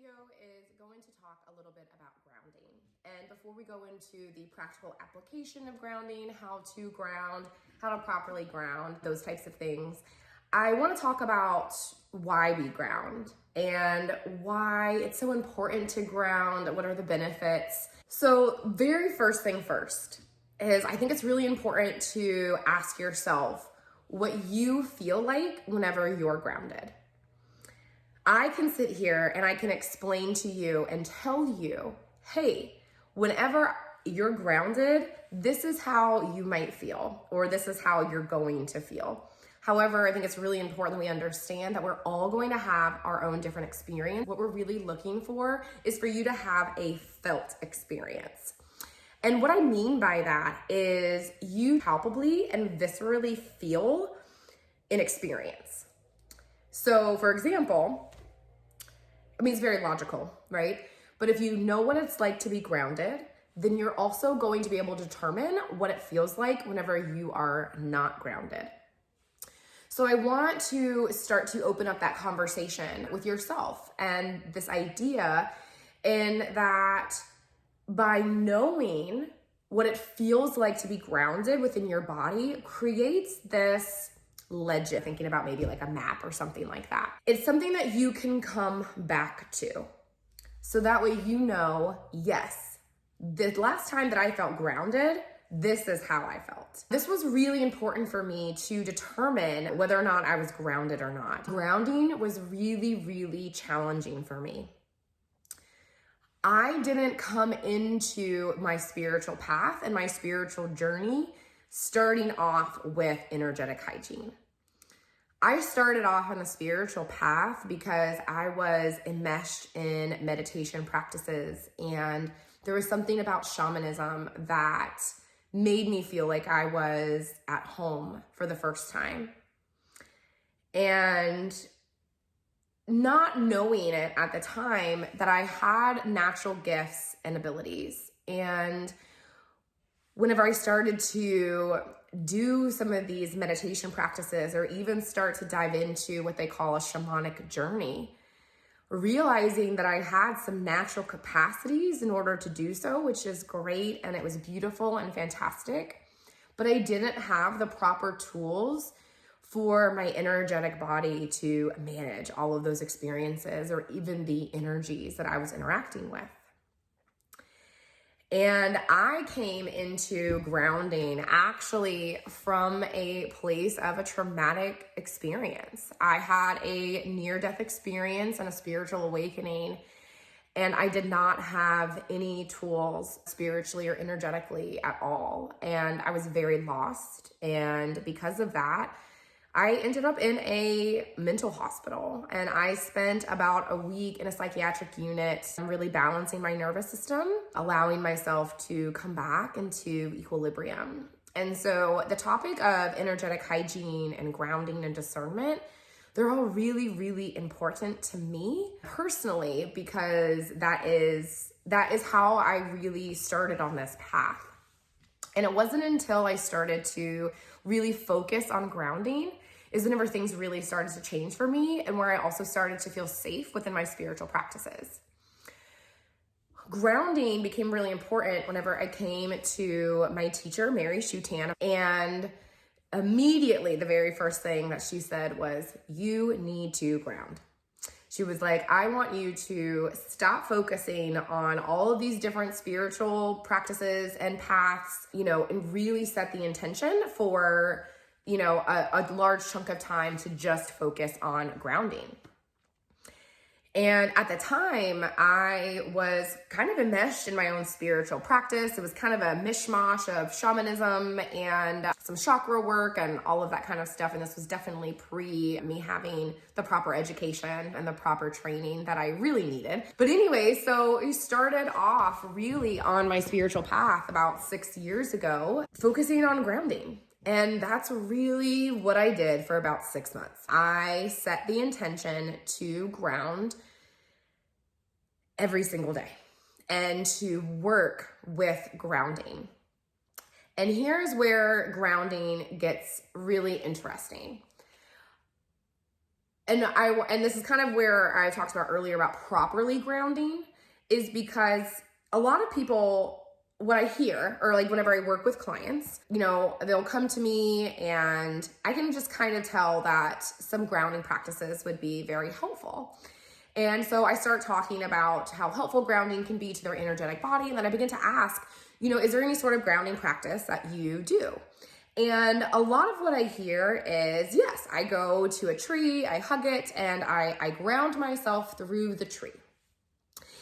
video is going to talk a little bit about grounding. And before we go into the practical application of grounding, how to ground, how to properly ground, those types of things, I want to talk about why we ground and why it's so important to ground. What are the benefits? So very first thing first is I think it's really important to ask yourself what you feel like whenever you're grounded. I can sit here and I can explain to you and tell you, hey, whenever you're grounded, this is how you might feel, or this is how you're going to feel. However, I think it's really important that we understand that we're all going to have our own different experience. What we're really looking for is for you to have a felt experience. And what I mean by that is you palpably and viscerally feel an experience. So for example, I mean, it's very logical, right? But if you know what it's like to be grounded, then you're also going to be able to determine what it feels like whenever you are not grounded. So I want to start to open up that conversation with yourself and this idea in that by knowing what it feels like to be grounded within your body creates this legend, thinking about maybe like a map or something like that. It's something that you can come back to. So that way you know, yes, the last time that I felt grounded, this is how I felt. This was really important for me to determine whether or not I was grounded or not. Grounding was really, really challenging for me. I didn't come into my spiritual path and my spiritual journey starting off with energetic hygiene. I started off on the spiritual path because I was enmeshed in meditation practices, and there was something about shamanism that made me feel like I was at home for the first time. And not knowing it at the time that I had natural gifts and abilities. And whenever I started to do some of these meditation practices or even start to dive into what they call a shamanic journey, realizing that I had some natural capacities in order to do so, which is great, and it was beautiful and fantastic, but I didn't have the proper tools for my energetic body to manage all of those experiences or even the energies that I was interacting with. And I came into grounding actually from a place of a traumatic experience. I had a near-death experience and a spiritual awakening, and I did not have any tools spiritually or energetically at all. And I was very lost. And because of that, I ended up in a mental hospital, and I spent about a week in a psychiatric unit, really balancing my nervous system, allowing myself to come back into equilibrium. And so the topic of energetic hygiene and grounding and discernment, they're all really, really important to me personally, because that is how I really started on this path. And it wasn't until I started to really focus on grounding is whenever things really started to change for me, and where I also started to feel safe within my spiritual practices. Grounding became really important whenever I came to my teacher, Mary Shutan, and immediately the very first thing that she said was, you need to ground. She was like, I want you to stop focusing on all of these different spiritual practices and paths, and really set the intention for, a large chunk of time to just focus on grounding. And at the time, I was kind of enmeshed in my own spiritual practice. It was kind of a mishmash of shamanism and some chakra work and all of that kind of stuff. And this was definitely pre me having the proper education and the proper training that I really needed. But anyway, so I started off really on my spiritual path about 6 years ago, focusing on grounding. And that's really what I did for about 6 months. I set the intention to ground every single day and to work with grounding. And here's where grounding gets really interesting. And this is kind of where I talked about earlier about properly grounding, is because a lot of people, what I hear, or like whenever I work with clients, they'll come to me and I can just kind of tell that some grounding practices would be very helpful. And so I start talking about how helpful grounding can be to their energetic body. And then I begin to ask, is there any sort of grounding practice that you do? And a lot of what I hear is, yes, I go to a tree, I hug it, and I ground myself through the tree.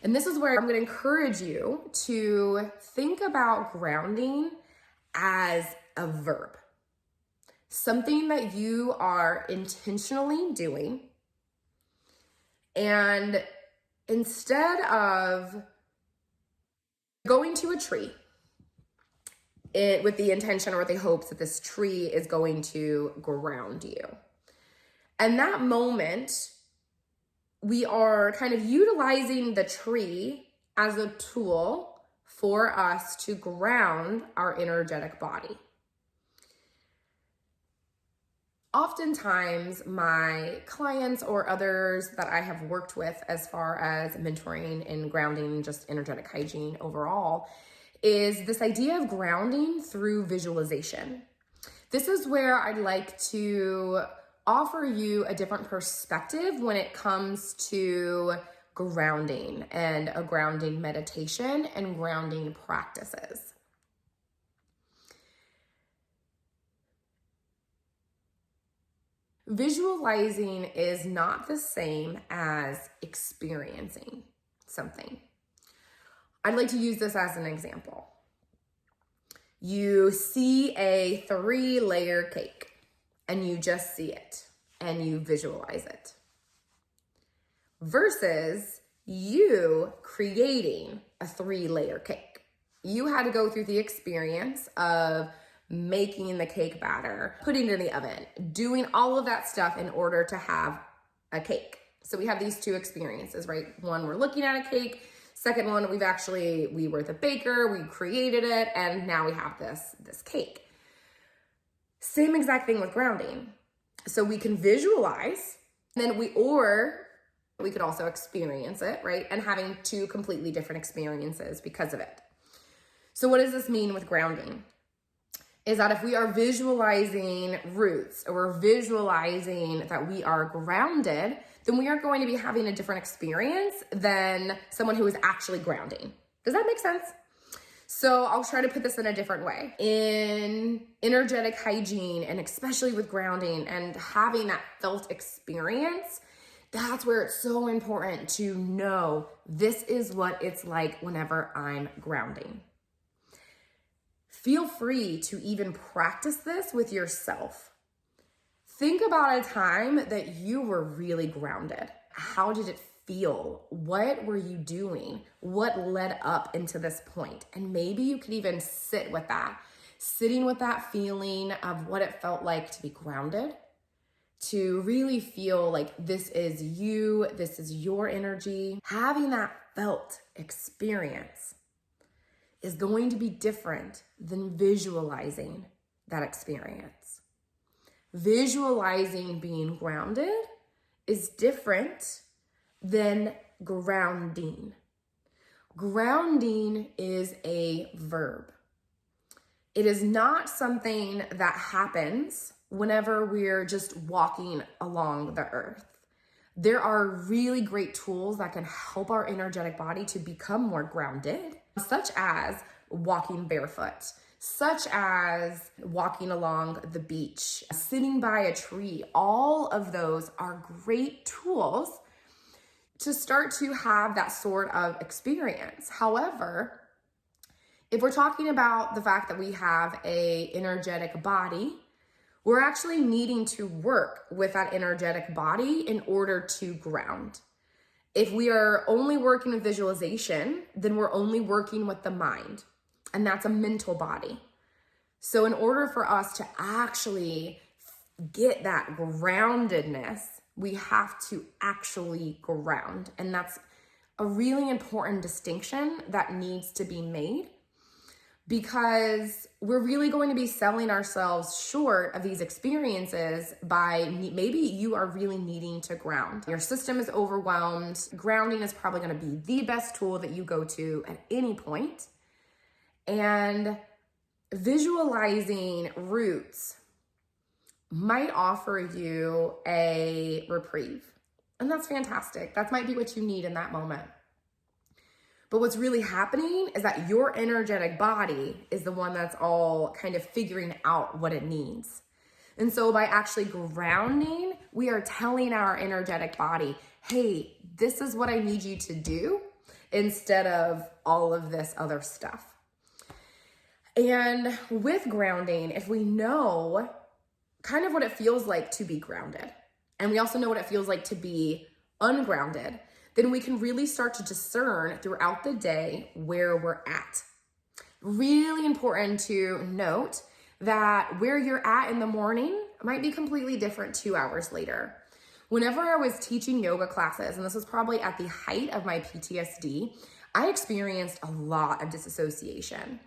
And this is where I'm going to encourage you to think about grounding as a verb, something that you are intentionally doing. And instead of going to a tree with the intention or with the hopes that this tree is going to ground you, and that moment, we are kind of utilizing the tree as a tool for us to ground our energetic body. Oftentimes, my clients or others that I have worked with as far as mentoring and grounding, just energetic hygiene overall, is this idea of grounding through visualization. This is where I'd like to offer you a different perspective when it comes to grounding and a grounding meditation and grounding practices. Visualizing is not the same as experiencing something. I'd like to use this as an example. You see a 3-layer cake and you just see it and you visualize it, versus you creating a 3-layer cake. You had to go through the experience of making the cake batter, putting it in the oven, doing all of that stuff in order to have a cake. So we have these two experiences, right? One, we're looking at a cake. Second one, we were the baker, we created it, and now we have this cake. Same exact thing with grounding. So we can visualize, and then we could also experience it, right? And having two completely different experiences because of it. So what does this mean with grounding? Is that if we are visualizing roots or we're visualizing that we are grounded, then we are going to be having a different experience than someone who is actually grounding. Does that make sense? So I'll try to put this in a different way. In energetic hygiene, and especially with grounding and having that felt experience, that's where it's so important to know this is what it's like whenever I'm grounding. Feel free to even practice this with yourself. Think about a time that you were really grounded. How did it feel? What were you doing? What led up into this point? And maybe you could even sit with that, sitting with that feeling of what it felt like to be grounded, to really feel like this is you, this is your energy. Having that felt experience is going to be different than visualizing that experience. Visualizing being grounded is different than grounding. Grounding is a verb. It is not something that happens whenever we're just walking along the earth. There are really great tools that can help our energetic body to become more grounded, such as walking barefoot, such as walking along the beach, sitting by a tree. All of those are great tools to start to have that sort of experience. However, if we're talking about the fact that we have an energetic body, we're actually needing to work with that energetic body in order to ground. If we are only working with visualization, then we're only working with the mind, and that's a mental body. So in order for us to actually get that groundedness, we have to actually ground. And that's a really important distinction that needs to be made, because we're really going to be selling ourselves short of these experiences by maybe you are really needing to ground. Your system is overwhelmed. Grounding is probably going to be the best tool that you go to at any point. And visualizing roots might offer you a reprieve. And that's fantastic. That might be what you need in that moment. But what's really happening is that your energetic body is the one that's all kind of figuring out what it needs. And so by actually grounding, we are telling our energetic body, hey, this is what I need you to do, instead of all of this other stuff. And with grounding, if we know kind of what it feels like to be grounded, and we also know what it feels like to be ungrounded, then we can really start to discern throughout the day where we're at. Really important to note that where you're at in the morning might be completely different 2 hours later. Whenever I was teaching yoga classes, and this was probably at the height of my PTSD, I experienced a lot of disassociation.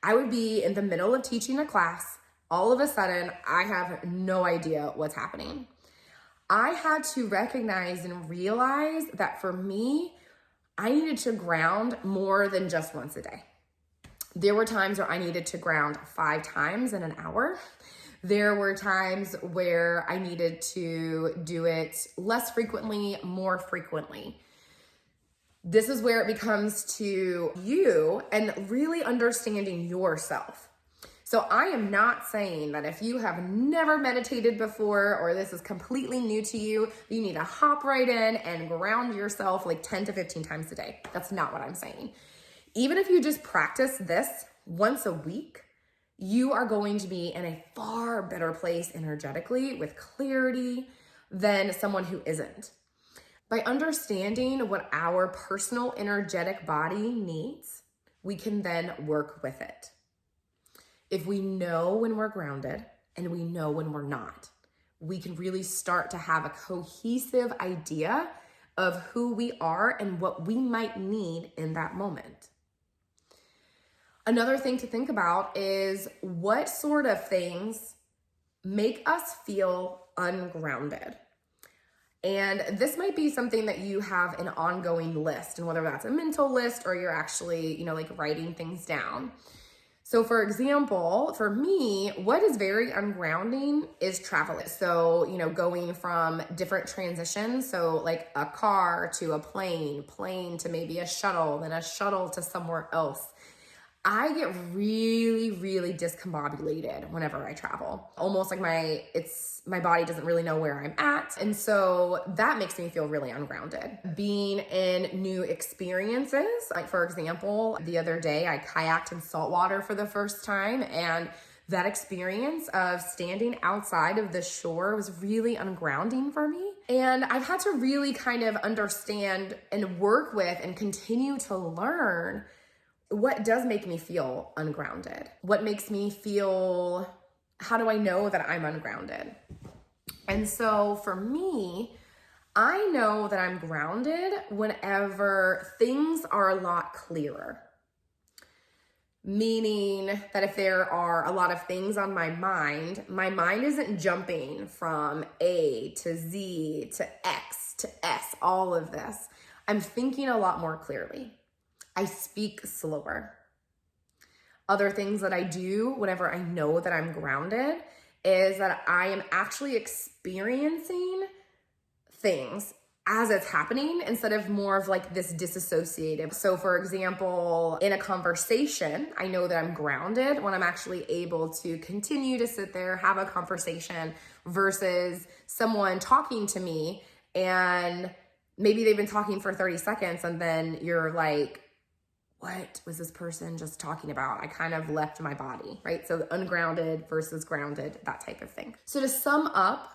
I would be in the middle of teaching a class. All of a sudden, I have no idea what's happening. I had to recognize and realize that for me, I needed to ground more than just once a day. There were times where I needed to ground 5 times in an hour. There were times where I needed to do it less frequently, more frequently. This is where it becomes to you and really understanding yourself. So I am not saying that if you have never meditated before or this is completely new to you, you need to hop right in and ground yourself like 10 to 15 times a day. That's not what I'm saying. Even if you just practice this once a week, you are going to be in a far better place energetically with clarity than someone who isn't. By understanding what our personal energetic body needs, we can then work with it. If we know when we're grounded and we know when we're not, we can really start to have a cohesive idea of who we are and what we might need in that moment. Another thing to think about is what sort of things make us feel ungrounded. And this might be something that you have an ongoing list, and whether that's a mental list or you're actually, like writing things down. So for example, for me, what is very ungrounding is traveling. So, going from different transitions. So like a car to a plane to maybe a shuttle, then a shuttle to somewhere else. I get really, really discombobulated whenever I travel. Almost like my body doesn't really know where I'm at. And so that makes me feel really ungrounded. Being in new experiences, like for example, the other day I kayaked in saltwater for the first time, and that experience of standing outside of the shore was really ungrounding for me. And I've had to really kind of understand and work with and continue to learn what does make me feel ungrounded? What makes me feel, how do I know that I'm ungrounded? And so for me, I know that I'm grounded whenever things are a lot clearer. Meaning that if there are a lot of things on my mind isn't jumping from A to Z to X to S, all of this. I'm thinking a lot more clearly. I speak slower. Other things that I do whenever I know that I'm grounded is that I am actually experiencing things as it's happening instead of more of like this disassociative. So for example, in a conversation, I know that I'm grounded when I'm actually able to continue to sit there, have a conversation versus someone talking to me and maybe they've been talking for 30 seconds and then you're like, what was this person just talking about? I kind of left my body, right? So ungrounded versus grounded, that type of thing. So to sum up,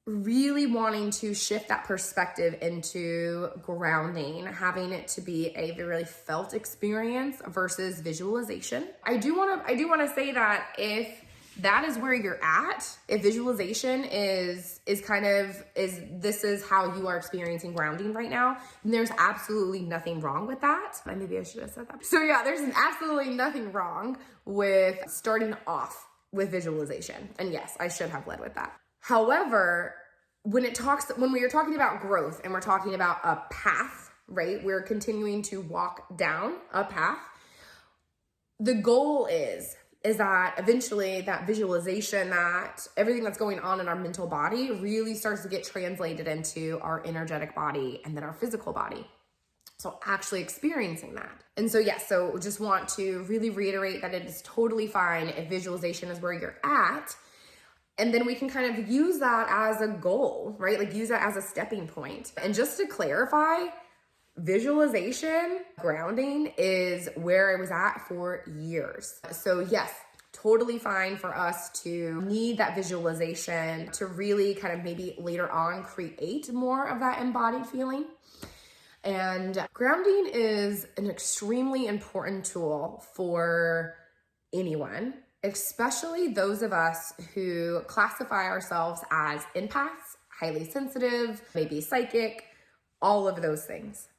really wanting to shift that perspective into grounding, having it to be a really felt experience versus visualization. I do want to say that if that is where you're at. If visualization is this is how you are experiencing grounding right now, then there's absolutely nothing wrong with that. Maybe I should have said that. So yeah, there's absolutely nothing wrong with starting off with visualization. And yes, I should have led with that. However, when we are talking about growth and we're talking about a path, right? We're continuing to walk down a path. The goal is that eventually that visualization, that everything that's going on in our mental body really starts to get translated into our energetic body and then our physical body. So actually experiencing that. And so, yes, so just want to really reiterate that it is totally fine if visualization is where you're at. And then we can kind of use that as a goal, right? Like use that as a stepping point. And just to clarify, visualization, grounding is where I was at for years. So yes, totally fine for us to need that visualization to really kind of maybe later on create more of that embodied feeling. And grounding is an extremely important tool for anyone, especially those of us who classify ourselves as empaths, highly sensitive, maybe psychic, all of those things.